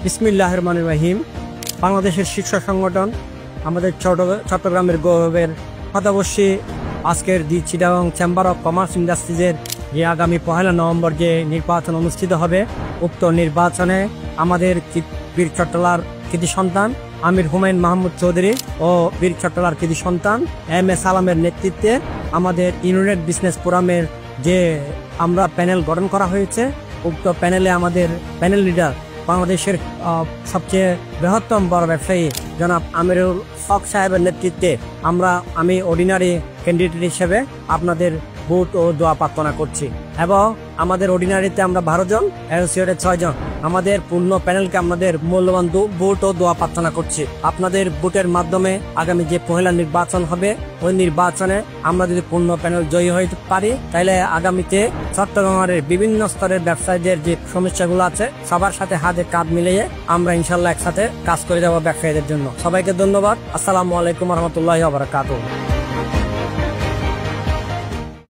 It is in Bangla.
বিসমিল্লাহির রহমানির রহিম। বাংলাদেশের শীর্ষ সংগঠন আমাদের চট্টগ্রামের গৌরবের শতাবর্ষী আজকের দি চিটাগং চেম্বার অফ কমার্স ইন্ডাস্ট্রিজের যে আগামী 1 নভেম্বর যে নির্বাচন অনুষ্ঠিত হবে, উক্ত নির্বাচনে আমাদের বীর চট্টলার কৃতি সন্তান আমির হুমায়ুন মাহমুদ চৌধুরী ও বীর চট্টলার কৃতি সন্তান এম এ সালামের নেতৃত্বে আমাদের ইউনাইটেড বিজনেস ফোরামের যে আমরা প্যানেল গঠন করা হয়েছে, উক্ত প্যানেলে আমাদের প্যানেল লিডার বাংলাদেশের সবচেয়ে বৃহত্তম বড় ব্যবসায়ী জনাব আমিরুল হক সাহেবের নেতৃত্বে আমি অর্ডিনারি ক্যান্ডিডেট হিসেবে আপনাদের ভোট ও দোয়া প্রার্থনা করছি। এবং আমাদের অর্ডিনারিতে আমরা 12 জন, অ্যাসোসিয়েটে 6 জন, আমাদের পূর্ণ প্যানেলকে আমাদের মূল্যবান ভোট ও দোয়া প্রার্থনা করছি। আপনাদের ভোটের মাধ্যমে আগামী যে পহেলা নির্বাচন হবে, ওই নির্বাচনে আমরা যদি পূর্ণ প্যানেল জয়ী হতে পারি, তাহলে আগামীতে চট্টগ্রামের বিভিন্ন স্তরের ব্যবসায়ীদের যে সমস্যাগুলো আছে সবার সাথে হাতে কাঁধ মিলিয়ে আমরা ইনশাল্লাহ একসাথে কাজ করে যাবো ব্যবসায়ীদের জন্য। সবাইকে ধন্যবাদ। আসসালামু আলাইকুম রহমতুল্লাহি ওয়া বারাকাতুহু।